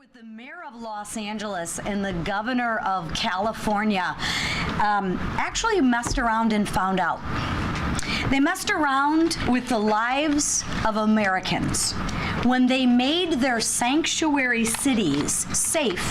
With the mayor of Los Angeles and the governor of California actually messed around and found out. They messed around with the lives of Americans when they made their sanctuary cities safe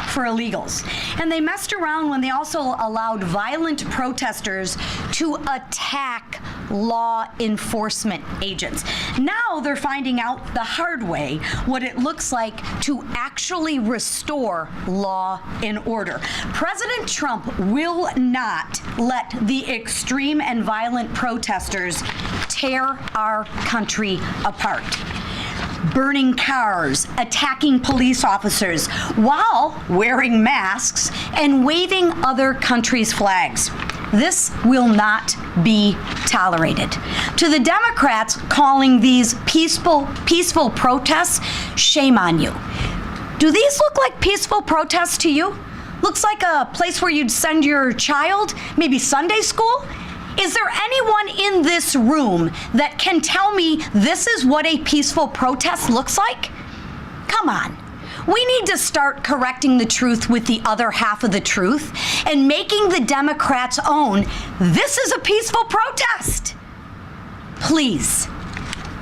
for illegals. And they messed around when they also allowed violent protesters to attack law enforcement agents. Now they're finding out the hard way what it looks like to actually restore law and order. President Trump will not let the extreme and violent protesters tear our country apart. Burning cars, attacking police officers while wearing masks and waving other countries' flags. This will not be tolerated. To the Democrats calling these peaceful protests, shame on you. Do these look like peaceful protests to you? Looks like a place where you'd send your child, maybe Sunday school? Is there anyone in this room that can tell me this is what a peaceful protest looks like? Come on. We need to start correcting the truth with the other half of the truth and making the Democrats own this is a peaceful protest. Please.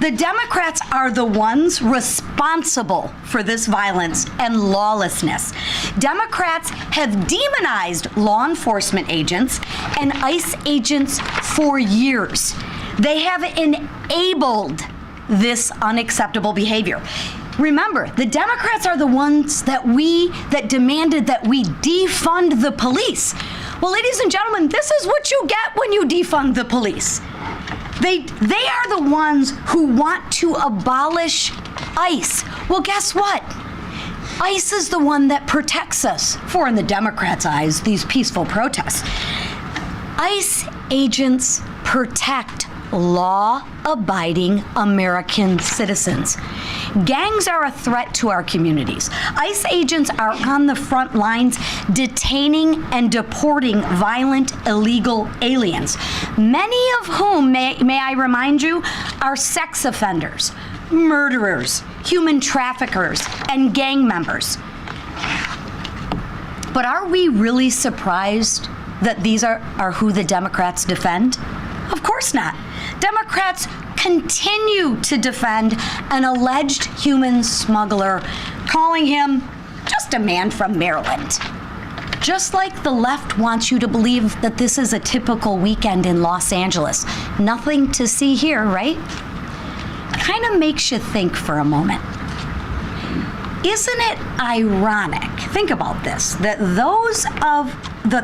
The Democrats are the ones responsible for this violence and lawlessness. Democrats have demonized law enforcement agents and ICE agents for years. They have enabled this unacceptable behavior. Remember, the Democrats are the ones that demanded that we defund the police. Well, ladies and gentlemen, this is what you get when you defund the police. They are the ones who want to abolish ICE. Well, guess what? ICE is the one that protects us, for in the Democrats' eyes, these peaceful protests. ICE agents protect law-abiding American citizens. Gangs are a threat to our communities. ICE agents are on the front lines detaining and deporting violent illegal aliens, many of whom, may I remind you, are sex offenders, murderers, human traffickers, and gang members. But are we really surprised that these are who the Democrats defend? Of course not. Democrats continue to defend an alleged human smuggler, calling him just a man from Maryland. Just like the left wants you to believe that this is a typical weekend in Los Angeles. Nothing to see here, right? Kind of makes you think for a moment. Isn't it ironic, think about this, that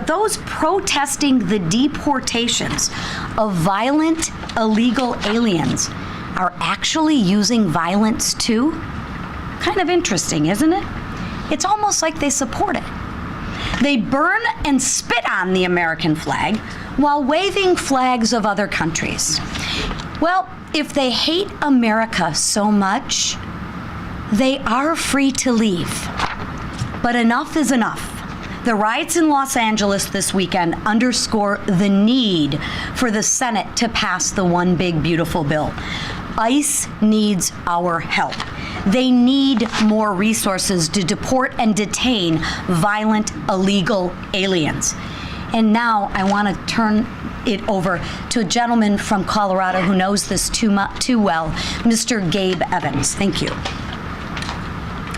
those protesting the deportations of violent illegal aliens are actually using violence too? Kind of interesting, isn't it? It's almost like they support it. They burn and spit on the American flag while waving flags of other countries. Well, if they hate America so much, they are free to leave. But enough is enough. The riots in Los Angeles this weekend underscore the need for the Senate to pass the one big beautiful bill. ICE needs our help. They need more resources to deport and detain violent illegal aliens. And now I want to turn it over to a gentleman from Colorado who knows this too well, Mr. Gabe Evans. Thank you.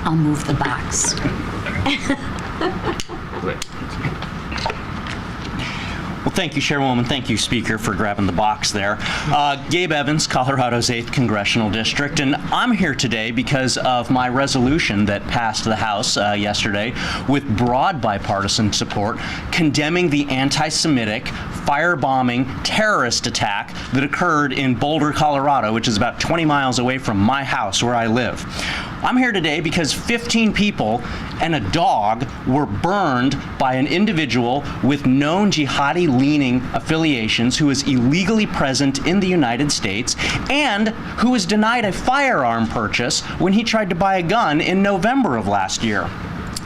I'll move the box. Well, thank you, Chairwoman. Thank you, Speaker, for grabbing the box there. Gabe Evans, Colorado's 8th Congressional District, and I'm here today because of my resolution that passed the House yesterday with broad bipartisan support condemning the anti-Semitic firebombing terrorist attack that occurred in Boulder, Colorado, which is about 20 miles away from my house where I live. I'm here today because 15 people and a dog were burned by an individual with known jihadi-leaning affiliations who is illegally present in the United States and who was denied a firearm purchase when he tried to buy a gun in November of last year.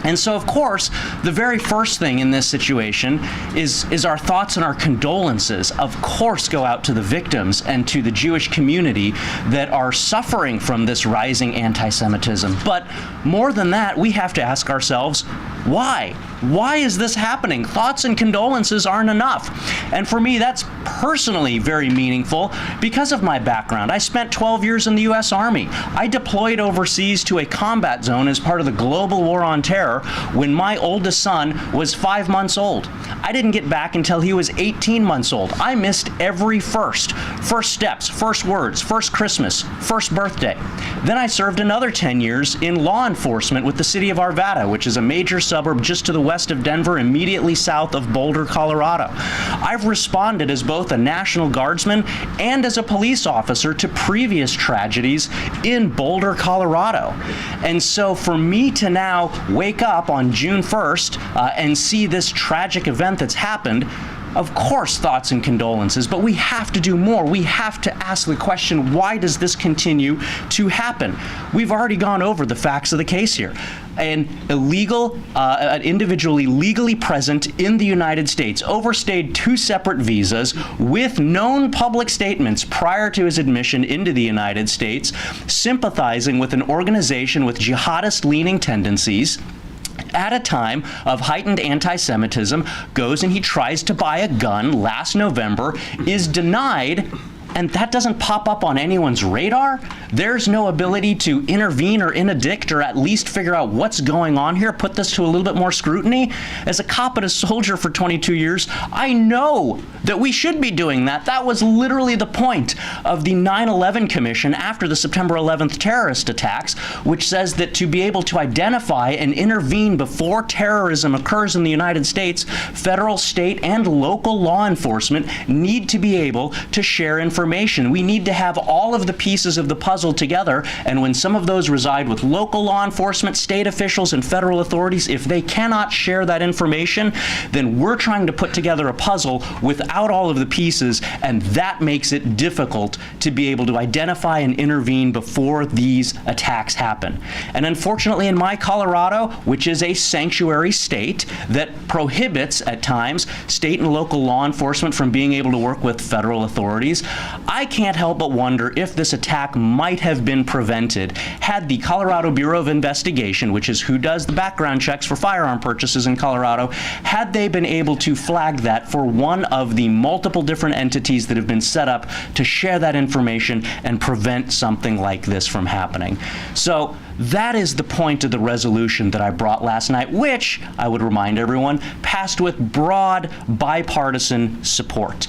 And so, of course, the very first thing in this situation is our thoughts and our condolences, of course, go out to the victims and to the Jewish community that are suffering from this rising anti-Semitism. But more than that, we have to ask ourselves, why? Why is this happening? Thoughts and condolences aren't enough. And for me, that's personally very meaningful because of my background. I spent 12 years in the U.S. Army. I deployed overseas to a combat zone as part of the global war on terror when my oldest son was 5 months old. I didn't get back until he was 18 months old. I missed every first steps, first words, first Christmas, first birthday. Then I served another 10 years in law enforcement with the city of Arvada, which is a major suburb just to the west of Denver, immediately south of Boulder, Colorado. I've responded as both a National Guardsman and as a police officer to previous tragedies in Boulder, Colorado. And so for me to now wake up on June 1st and see this tragic event that's happened, of course, thoughts and condolences, but we have to do more. We have to ask the question, why does this continue to happen? We've already gone over the facts of the case here. An individual illegally present in the United States overstayed 2 separate visas with known public statements prior to his admission into the United States, sympathizing with an organization with jihadist-leaning tendencies, at a time of heightened anti-Semitism, goes and he tries to buy a gun last November, is denied, and that doesn't pop up on anyone's radar. There's no ability to intervene or interdict or at least figure out what's going on here, put this to a little bit more scrutiny. As a cop and a soldier for 22 years, I know that we should be doing that. That was literally the point of the 9/11 Commission after the September 11th terrorist attacks, which says that to be able to identify and intervene before terrorism occurs in the United States, federal, state, and local law enforcement need to be able to share information. We need to have all of the pieces of the puzzle together, and when some of those reside with local law enforcement, state officials, and federal authorities, if they cannot share that information, then we're trying to put together a puzzle without all of the pieces, and that makes it difficult to be able to identify and intervene before these attacks happen. And unfortunately, in my Colorado, which is a sanctuary state that prohibits at times state and local law enforcement from being able to work with federal authorities, I can't help but wonder if this attack might have been prevented had the Colorado Bureau of Investigation, which is who does the background checks for firearm purchases in Colorado, had they been able to flag that for one of the multiple different entities that have been set up to share that information and prevent something like this from happening. So that is the point of the resolution that I brought last night, which, I would remind everyone, passed with broad bipartisan support.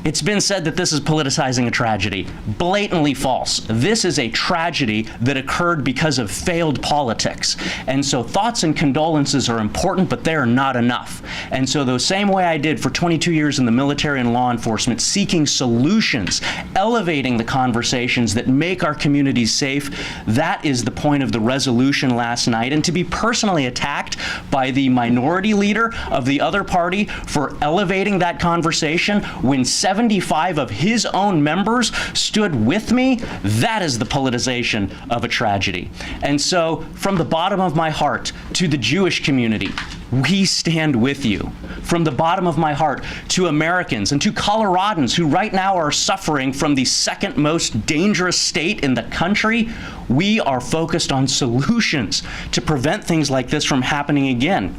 It's been said that this is politicizing a tragedy. Blatantly false. This is a tragedy that occurred because of failed politics. And so thoughts and condolences are important, but they are not enough. And so the same way I did for 22 years in the military and law enforcement, seeking solutions, elevating the conversations that make our communities safe, that is the point of the resolution last night. And to be personally attacked by the minority leader of the other party for elevating that conversation when 75 of his own members stood with me, that is the politicization of a tragedy. And so, from the bottom of my heart to the Jewish community, we stand with you. From the bottom of my heart to Americans and to Coloradans who right now are suffering from the second most dangerous state in the country, we are focused on solutions to prevent things like this from happening again.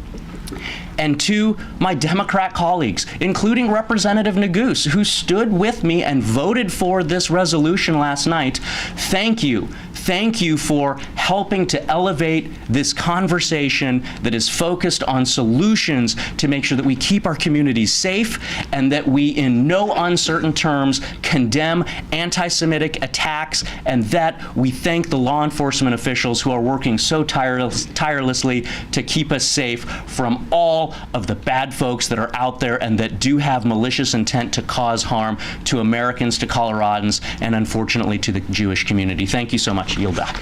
And to my Democrat colleagues, including Representative Neguse, who stood with me and voted for this resolution last night, thank you. Thank you for helping to elevate this conversation that is focused on solutions to make sure that we keep our communities safe and that we, in no uncertain terms, condemn anti-Semitic attacks, and that we thank the law enforcement officials who are working so tirelessly to keep us safe from all of the bad folks that are out there and that do have malicious intent to cause harm to Americans, to Coloradans, and unfortunately to the Jewish community. Thank you so much. Yield back.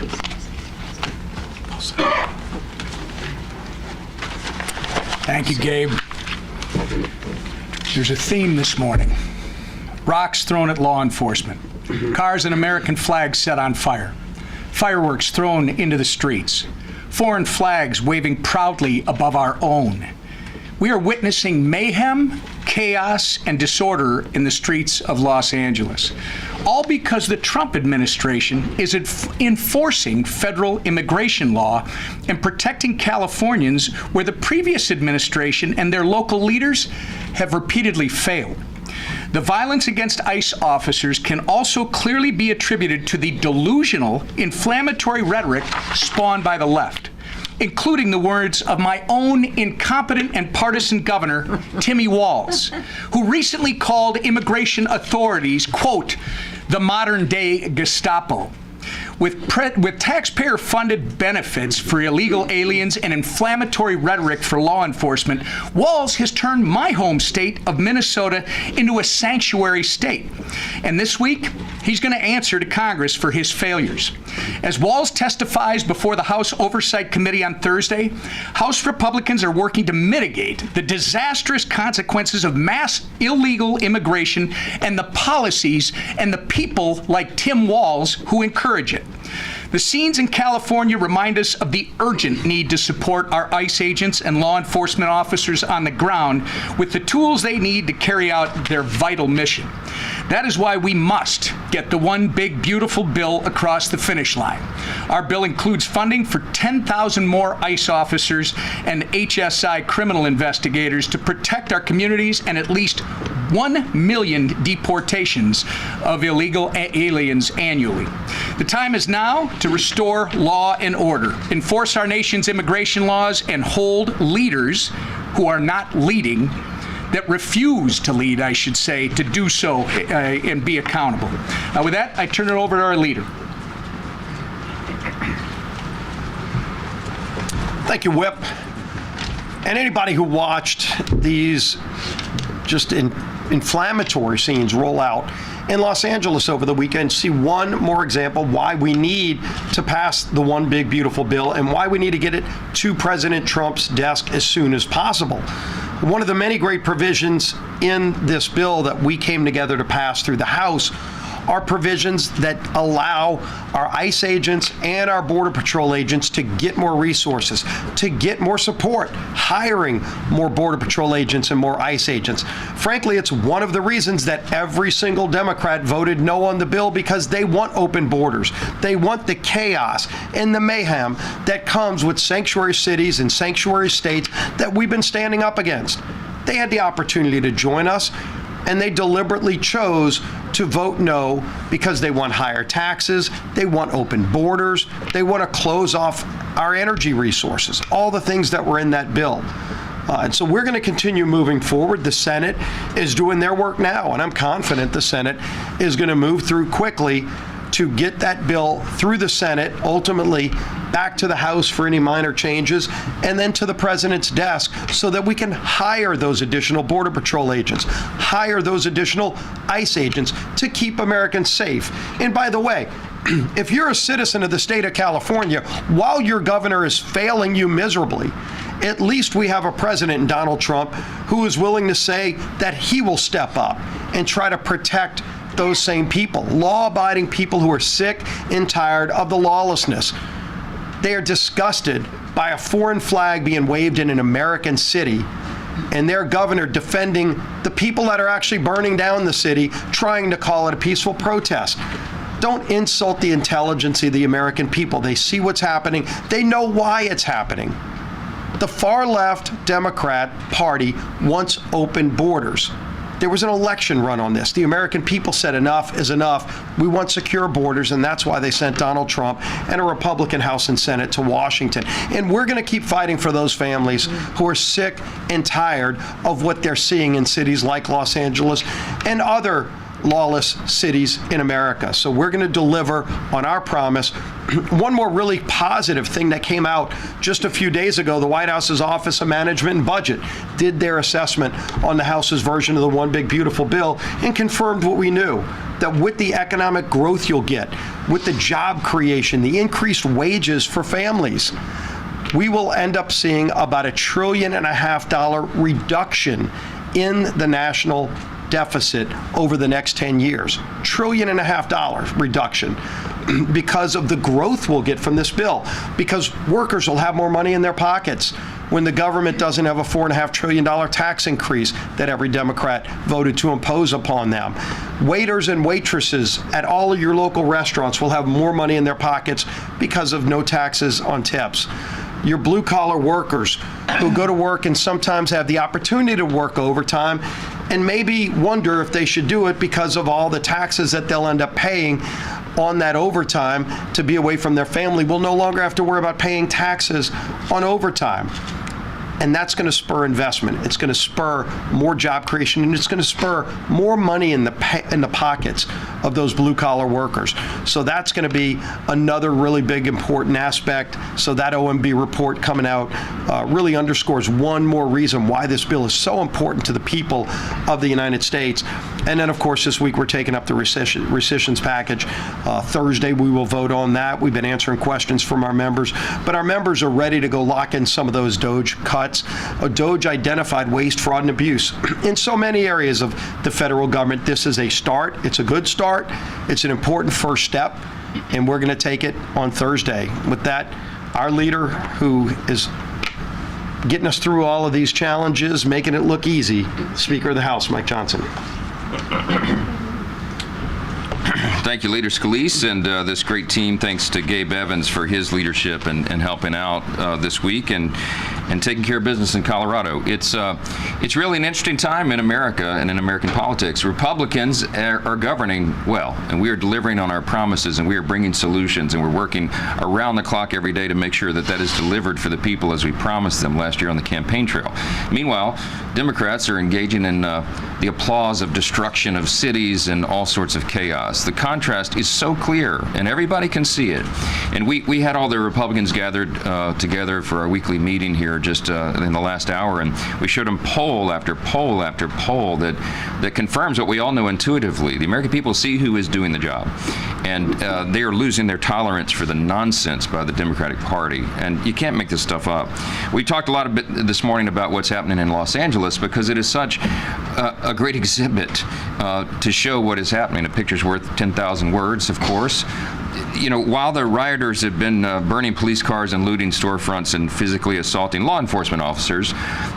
Thank you, Gabe. There's a theme this morning. Rocks thrown at law enforcement. Cars and American flags set on fire. fireworks thrown into the streets, foreign flags waving proudly above our own. We are witnessing mayhem, chaos, and disorder in the streets of Los Angeles, all because the Trump administration is enforcing federal immigration law and protecting Californians where the previous administration and their local leaders have repeatedly failed. The violence against ICE officers can also clearly be attributed to the delusional, inflammatory rhetoric spawned by the left, including the words of my own incompetent and partisan governor, Timmy Wiles, who recently called immigration authorities, quote, the modern-day Gestapo. With taxpayer-funded benefits for illegal aliens and inflammatory rhetoric for law enforcement, Wiles has turned my home state of Minnesota into a sanctuary state. And this week, he's going to answer to Congress for his failures. As Wiles testifies before the House Oversight Committee on Thursday, House Republicans are working to mitigate the disastrous consequences of mass illegal immigration and the policies and the people like Tim Wiles who encourage it. The scenes in California remind us of the urgent need to support our ICE agents and law enforcement officers on the ground with the tools they need to carry out their vital mission. That is why we must get the one big beautiful bill across the finish line. Our bill includes funding for 10,000 more ICE officers and HSI criminal investigators to protect our communities and at least 1 million deportations of illegal aliens annually. The time is now to restore law and order, enforce our nation's immigration laws, and hold leaders who are not leading, that refuse to lead, I should say, to do so and be accountable. With that, I turn it over to our leader. Thank you, Whip. And anybody who watched these just inflammatory scenes roll out in Los Angeles over the weekend see one more example why we need to pass the one big beautiful bill and why we need to get it to President Trump's desk as soon as possible. One of the many great provisions in this bill that we came together to pass through the House are provisions that allow our ICE agents and our Border Patrol agents to get more resources, to get more support, hiring more Border Patrol agents and more ICE agents. Frankly, it's one of the reasons that every single Democrat voted no on the bill, because they want open borders. They want the chaos and the mayhem that comes with sanctuary cities and sanctuary states that we've been standing up against. They had the opportunity to join us, and they deliberately chose to vote no because they want higher taxes, they want open borders, they want to close off our energy resources, all the things that were in that bill. And so we're going to continue moving forward. The Senate is doing their work now, and I'm confident the Senate is going to move through quickly to get that bill through the Senate, ultimately back to the House for any minor changes, and then to the President's desk so that we can hire those additional Border Patrol agents, hire those additional ICE agents to keep Americans safe. And by the way, if you're a citizen of the state of California, while your governor is failing you miserably, at least we have a president in Donald Trump who is willing to say that he will step up and try to protect those same people, law-abiding people who are sick and tired of the lawlessness. They are disgusted by a foreign flag being waved in an American city and their governor defending the people that are actually burning down the city, trying to call it a peaceful protest. Don't insult the intelligence of the American people. They see what's happening. They know why it's happening. The far left Democrat Party wants open borders. There was an election run on this. The American people said enough is enough. We want secure borders, and that's why they sent Donald Trump and a Republican House and Senate to Washington. And we're going to keep fighting for those families who are sick and tired of what they're seeing in cities like Los Angeles and other lawless cities in America. So we're going to deliver on our promise. One more really positive thing that came out just a few days ago, the White House's Office of Management and Budget did their assessment on the House's version of the One Big Beautiful Bill and confirmed what we knew, that with the economic growth you'll get, with the job creation, the increased wages for families, we will end up seeing about $1.5 trillion reduction in the national deficit over the next 10 years. $1.5 trillion reduction. because of the growth we'll get from this bill, because workers will have more money in their pockets when the government doesn't have a $4.5 trillion tax increase that every Democrat voted to impose upon them. Waiters and waitresses at all of your local restaurants will have more money in their pockets because of no taxes on tips. Your blue-collar workers who go to work and sometimes have the opportunity to work overtime and maybe wonder if they should do it because of all the taxes that they'll end up paying on that overtime to be away from their family will no longer have to worry about paying taxes on overtime. And that's going to spur investment. It's going to spur more job creation, and it's going to spur more money in the pockets of those blue-collar workers. So that's going to be another really big, important aspect. So that OMB report coming out really underscores one more reason why this bill is so important to the people of the United States. And then, of course, this week we're taking up the rescissions package. Thursday we will vote on that. We've been answering questions from our members, but our members are ready to go lock in some of those DOGE cuts. DOGE identified waste, fraud, and abuse in so many areas of the federal government. This is a start. It's a good start. It's an important first step, and we're going to take it on Thursday. With that, our leader, who is getting us through all of these challenges, making it look easy, Speaker of the House, Mike Johnson. Thank you, Leader Scalise, and this great team. Thanks to Gabe Evans for his leadership and helping out this week and taking care of business in Colorado. It's really an interesting time in America and in American politics. Republicans are governing well, and we are delivering on our promises, and we are bringing solutions, and we're working around the clock every day to make sure that that is delivered for the people as we promised them last year on the campaign trail. Meanwhile, Democrats are engaging in the applause of destruction of cities and all sorts of chaos. The contrast is so clear, and everybody can see it. And we had all the Republicans gathered together for our weekly meeting here just in the last hour, and we showed them poll after poll after poll that confirms what we all know intuitively. The American people see who is doing the job, and they are losing their tolerance for the nonsense by the Democratic Party, and you can't make this stuff up. We talked a lot this morning about what's happening in Los Angeles because it is such a great exhibit to show what is happening. A picture's worth 10,000 words, of course. You know, while the rioters have been burning police cars and looting storefronts and physically assaulting law enforcement officers,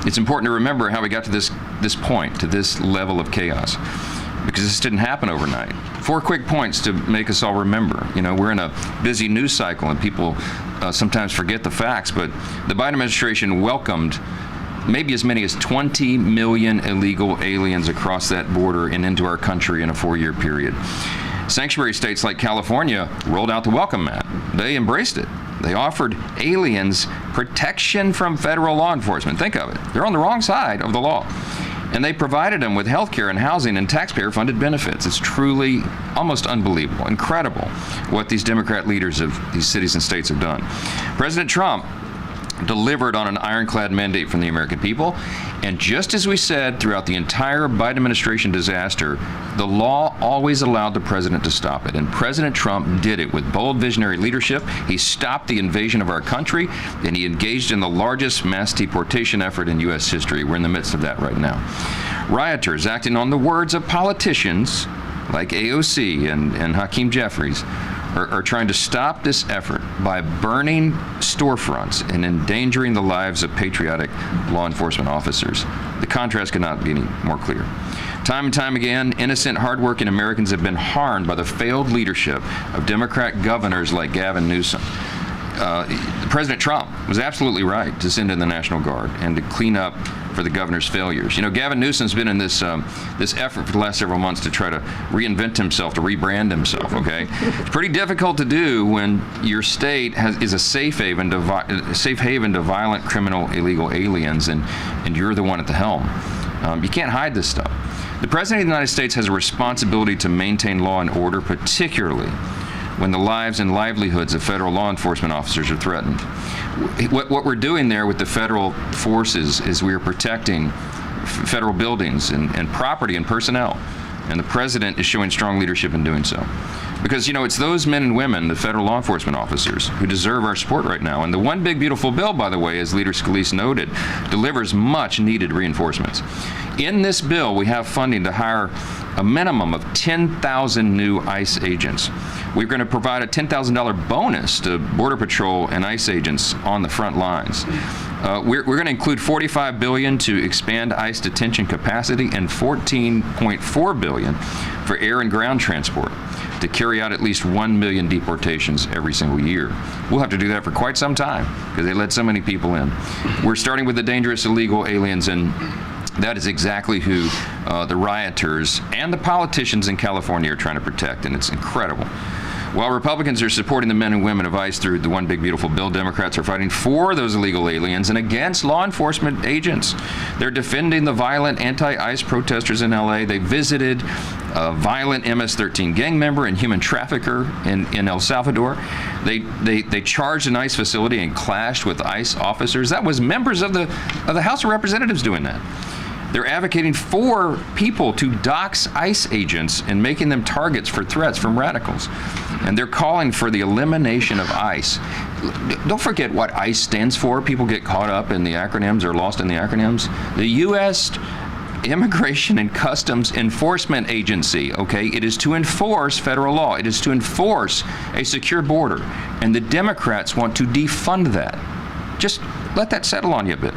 it's important to remember how we got to this point, to this level of chaos, because this didn't happen overnight. 4 quick points to make us all remember. You know, we're in a busy news cycle, and people sometimes forget the facts, but the Biden administration welcomed maybe as many as 20 million illegal aliens across that border and into our country in a 4-year period. Sanctuary states like California rolled out the welcome mat. They embraced it. They offered aliens protection from federal law enforcement. Think of it. They're on the wrong side of the law. And they provided them with health care and housing and taxpayer-funded benefits. It's truly almost unbelievable, incredible what these Democrat leaders of these cities and states have done. President Trump delivered on an ironclad mandate from the American people, and just as we said throughout the entire Biden administration disaster, the law always allowed the president to stop it, and President Trump did it with bold visionary leadership. He stopped the invasion of our country, and he engaged in the largest mass deportation effort in U.S. history. We're in the midst of that right now. Rioters acting on the words of politicians like AOC and Hakeem Jeffries are trying to stop this effort by burning storefronts and endangering the lives of patriotic law enforcement officers. The contrast could not be any more clear. Time and time again, innocent, hardworking Americans have been harmed by the failed leadership of Democrat governors like Gavin Newsom. President Trump was absolutely right to send in the National Guard and to clean up for the governor's failures. You know, Gavin Newsom's been in this effort for the last several months to try to reinvent himself, to rebrand himself, okay? It's pretty difficult to do when your state is a safe haven to violent, criminal, illegal aliens, and you're the one at the helm. You can't hide this stuff. The President of the United States has a responsibility to maintain law and order, particularly when the lives and livelihoods of federal law enforcement officers are threatened. What we're doing there with the federal forces is we are protecting federal buildings and property and personnel, and the president is showing strong leadership in doing so. Because, it's those men and women, the federal law enforcement officers, who deserve our support right now. And the one big beautiful bill, by the way, as Leader Scalise noted, delivers much needed reinforcements. In this bill, we have funding to hire a minimum of 10,000 new ICE agents. We're going to provide a $10,000 bonus to Border Patrol and ICE agents on the front lines. We're going to include $45 billion to expand ICE detention capacity and $14.4 billion for air and ground transport to carry out at least 1 million deportations every single year. We'll have to do that for quite some time because they let so many people in. We're starting with the dangerous illegal aliens, and that is exactly who the rioters and the politicians in California are trying to protect, and it's incredible. While Republicans are supporting the men and women of ICE through the One Big Beautiful Bill, Democrats are fighting for those illegal aliens and against law enforcement agents. They're defending the violent anti-ICE protesters in LA. They visited a violent MS-13 gang member and human trafficker in El Salvador. They charged an ICE facility and clashed with ICE officers. That was members of the House of Representatives doing that. They're advocating for people to dox ICE agents and making them targets for threats from radicals. And they're calling for the elimination of ICE. Don't forget what ICE stands for. People get caught up in the acronyms or lost in the acronyms. The U.S. Immigration and Customs Enforcement Agency, okay? It is to enforce federal law. It is to enforce a secure border. And the Democrats want to defund that. Just let that settle on you a bit.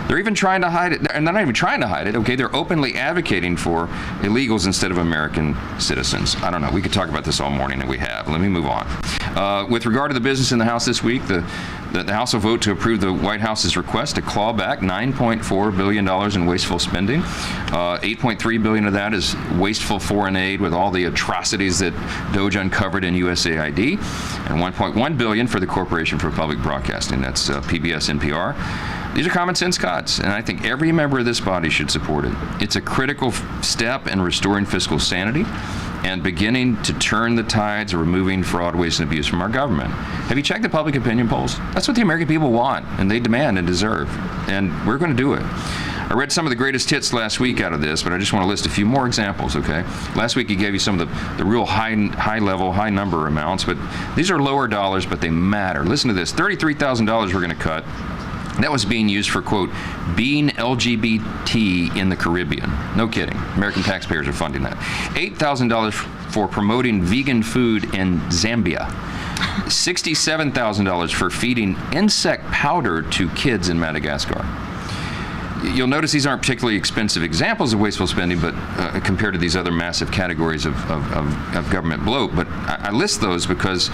They're even trying to hide it, and they're not even trying to hide it, okay? They're openly advocating for illegals instead of American citizens. I don't know. We could talk about this all morning, and we have. Let me move on. With regard to the business in the House this week, the House will vote to approve the White House's request to claw back $9.4 billion in wasteful spending. $8.3 billion of that is wasteful foreign aid with all the atrocities that DOJ uncovered in USAID, and $1.1 billion for the Corporation for Public Broadcasting. That's PBS, NPR. These are common sense cuts, and I think every member of this body should support it. It's a critical step in restoring fiscal sanity and beginning to turn the tides of removing fraud, waste, and abuse from our government. Have you checked the public opinion polls? That's what the American people want, and they demand and deserve, and we're going to do it. I read some of the greatest hits last week out of this, but I just want to list a few more examples, okay? Last week he gave you some of the real high-level, high-number amounts, but these are lower dollars, but they matter. Listen to this, $33,000 we're going to cut. That was being used for, quote, being LGBT in the Caribbean. No kidding. American taxpayers are funding that. $8,000 for promoting vegan food in Zambia. $67,000 for feeding insect powder to kids in Madagascar. You'll notice these aren't particularly expensive examples of wasteful spending, but compared to these other massive categories of government bloat. But I list those because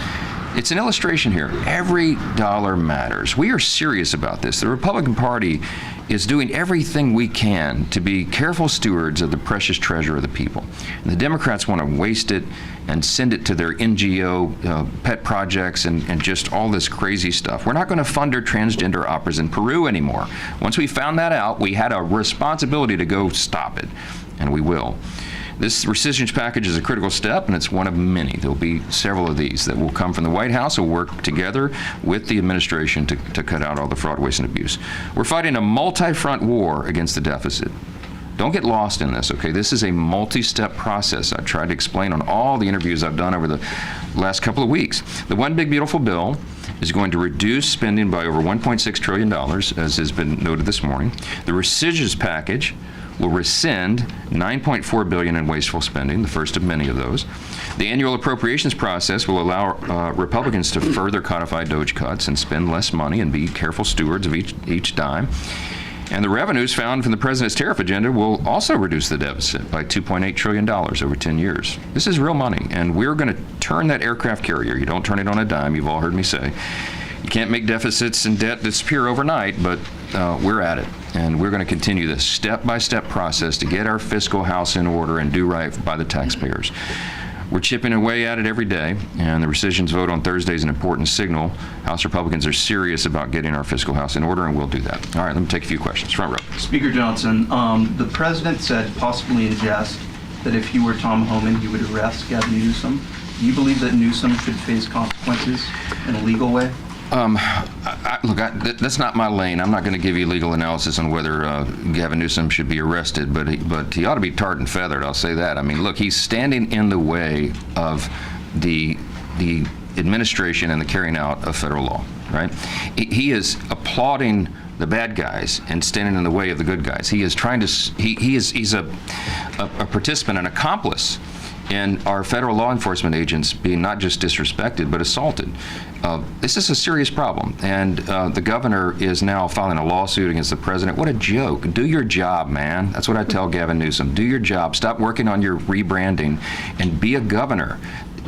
it's an illustration here. Every dollar matters. We are serious about this. The Republican Party is doing everything we can to be careful stewards of the precious treasure of the people. And the Democrats want to waste it and send it to their NGO pet projects and just all this crazy stuff. We're not going to fund our transgender operas in Peru anymore. Once we found that out, we had a responsibility to go stop it, and we will. This rescission package is a critical step, and it's one of many. There'll be several of these that will come from the White House. We'll work together with the administration to cut out all the fraud, waste, and abuse. We're fighting a multi-front war against the deficit. Don't get lost in this, okay? This is a multi-step process. I've tried to explain on all the interviews I've done over the last couple of weeks. The One Big Beautiful Bill is going to reduce spending by over $1.6 trillion, as has been noted this morning. The rescissions package will rescind $9.4 billion in wasteful spending, the first of many of those. The annual appropriations process will allow Republicans to further codify DOJ cuts and spend less money and be careful stewards of each dime. And the revenues found from the president's tariff agenda will also reduce the deficit by $2.8 trillion over 10 years. This is real money, and we're going to turn that aircraft carrier. You don't turn it on a dime, you've all heard me say. You can't make deficits and debt disappear overnight, but we're at it. And we're going to continue this step-by-step process to get our fiscal house in order and do right by the taxpayers. We're chipping away at it every day, and the rescissions vote on Thursday is an important signal. House Republicans are serious about getting our fiscal house in order, and we'll do that. All right, let me take a few questions. Front row. Speaker Johnson, the president said, possibly in jest, that if he were Tom Homan, he would arrest Gavin Newsom. Do you believe that Newsom should face consequences in a legal way? Look, that's not my lane. I'm not going to give you legal analysis on whether Gavin Newsom should be arrested, but he ought to be tarred and feathered, I'll say that. I mean, look, he's standing in the way of the administration and the carrying out of federal law, right? He is applauding the bad guys and standing in the way of the good guys. He is trying to, he's a participant, an accomplice in our federal law enforcement agents being not just disrespected, but assaulted. This is a serious problem, and the governor is now filing a lawsuit against the president. What a joke. Do your job, man. That's what I tell Gavin Newsom. Do your job. Stop working on your rebranding and be a governor.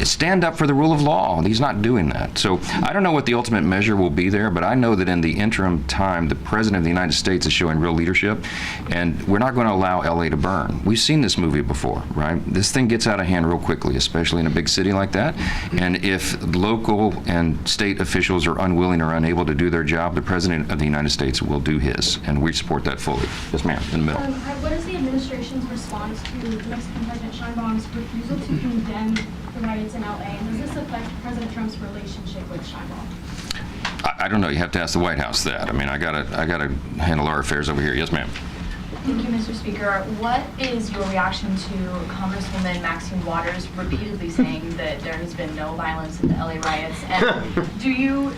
Stand up for the rule of law. He's not doing that. So I don't know what the ultimate measure will be there, but I know that in the interim time, the President of the United States is showing real leadership, and we're not going to allow LA to burn. We've seen this movie before, right? This thing gets out of hand real quickly, especially in a big city like that. And if local and state officials are unwilling or unable to do their job, the President of the United States will do his, and we support that fully. Yes, ma'am, in the middle. What is the administration's response to Mexican President Sheinbaum's refusal to condemn the riots in LA, and does this affect President Trump's relationship with Sheinbaum? I don't know. You have to ask the White House that. I mean, I gotta handle our affairs over here. Yes, ma'am. Thank you, Mr. Speaker. What is your reaction to Congresswoman Maxine Waters repeatedly saying that there has been no violence in the LA riots? And do you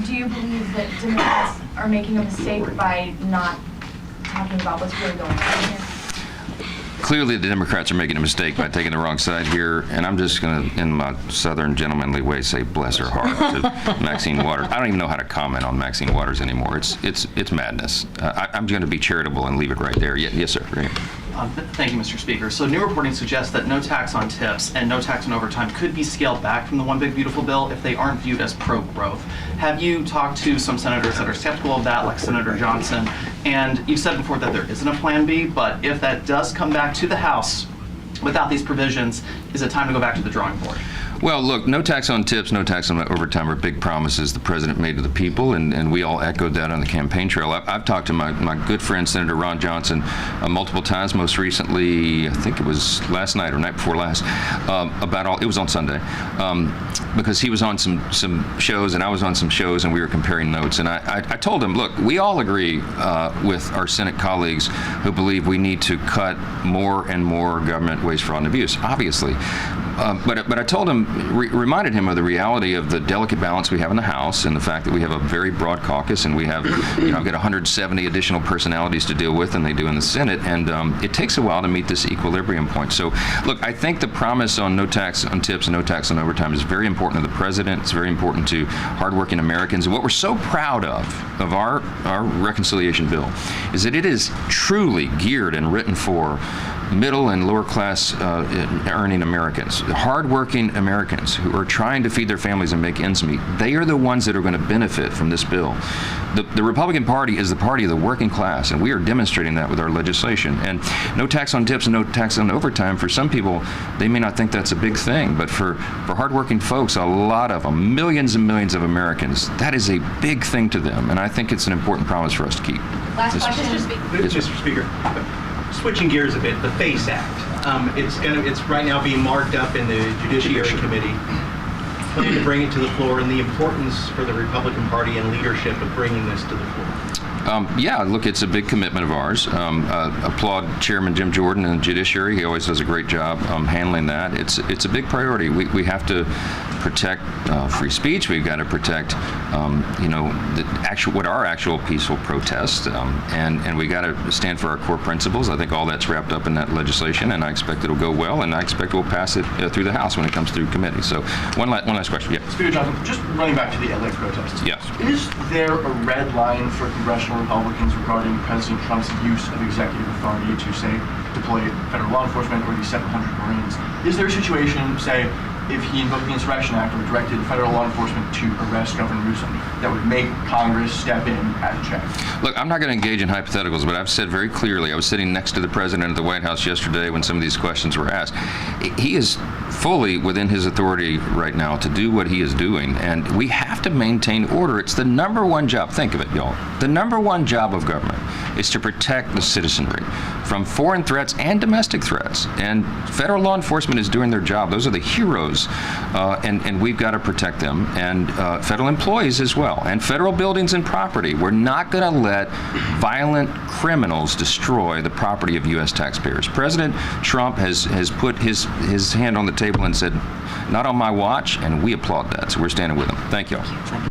believe that Democrats are making a mistake by not talking about what's really going on here? Clearly, the Democrats are making a mistake by taking the wrong side here, and I'm just going to, in my southern gentlemanly way, say bless her heart to Maxine Waters. I don't even know how to comment on Maxine Waters anymore. It's madness. I'm going to be charitable and leave it right there. Yes, sir. Right. Thank you, Mr. Speaker. So new reporting suggests that no tax on tips and no tax on overtime could be scaled back from the One Big Beautiful Bill if they aren't viewed as pro-growth. Have you talked to some senators that are skeptical of that, like Senator Johnson? And you've said before that there isn't a plan B, but if that does come back to the House without these provisions, is it time to go back to the drawing board? Well, look, no tax on tips, no tax on overtime are big promises the president made to the people, and we all echoed that on the campaign trail. I've talked to my good friend, Senator Ron Johnson, multiple times, most recently, I think it was last night or night before last, it was on Sunday, because he was on some shows and I was on some shows and we were comparing notes. And I told him, look, we all agree with our Senate colleagues who believe we need to cut more and more government waste, fraud, and abuse, obviously. But I told him, reminded him of the reality of the delicate balance we have in the House and the fact that we have a very broad caucus and we have, I've got 170 additional personalities to deal with than they do in the Senate, and it takes a while to meet this equilibrium point. So, look, I think the promise on no tax on tips and no tax on overtime is very important to the president. It's very important to hardworking Americans. And what we're so proud of our reconciliation bill is that it is truly geared and written for middle and lower class earning Americans, hardworking Americans who are trying to feed their families and make ends meet. They are the ones that are going to benefit from this bill. The Republican Party is the party of the working class, and we are demonstrating that with our legislation. And no tax on tips and no tax on overtime, for some people, they may not think that's a big thing, but for hardworking folks, a lot of them, millions and millions of Americans, that is a big thing to them, and I think it's an important promise for us to keep. Last question. Mr. Speaker. Switching gears a bit, the FACE Act. It's right now being marked up in the Judiciary Committee. Plan to bring it to the floor, and the importance for the Republican Party and leadership of bringing this to the floor. Yeah, look, it's a big commitment of ours. Applaud Chairman Jim Jordan and the Judiciary. He always does a great job handling that. It's a big priority. We have to protect free speech. We've got to protect, what are actual peaceful protests, and we got to stand for our core principles. I think all that's wrapped up in that legislation, and I expect it'll go well, and I expect we'll pass it through the House when it comes through committee. So one last question. Yeah. Speaker Johnson, just running back to the LA protests. Yes. Is there a red line for congressional Republicans regarding President Trump's use of executive authority to, say, deploy federal law enforcement or these 700 Marines? Is there a situation, say, if he invoked the Insurrection Act or directed federal law enforcement to arrest Governor Newsom, that would make Congress step in and check? Look, I'm not going to engage in hypotheticals, but I've said very clearly, I was sitting next to the president of the White House yesterday when some of these questions were asked. He is fully within his authority right now to do what he is doing, and we have to maintain order. It's the number one job. Think of it, y'all. The number one job of government is to protect the citizenry from foreign threats and domestic threats. And federal law enforcement is doing their job. Those are the heroes, and we've got to protect them. And federal employees as well, and federal buildings and property. We're not going to let violent criminals destroy the property of U.S. taxpayers. President Trump has put his hand on the table and said, not on my watch, and we applaud that. So we're standing with him. Thank you all.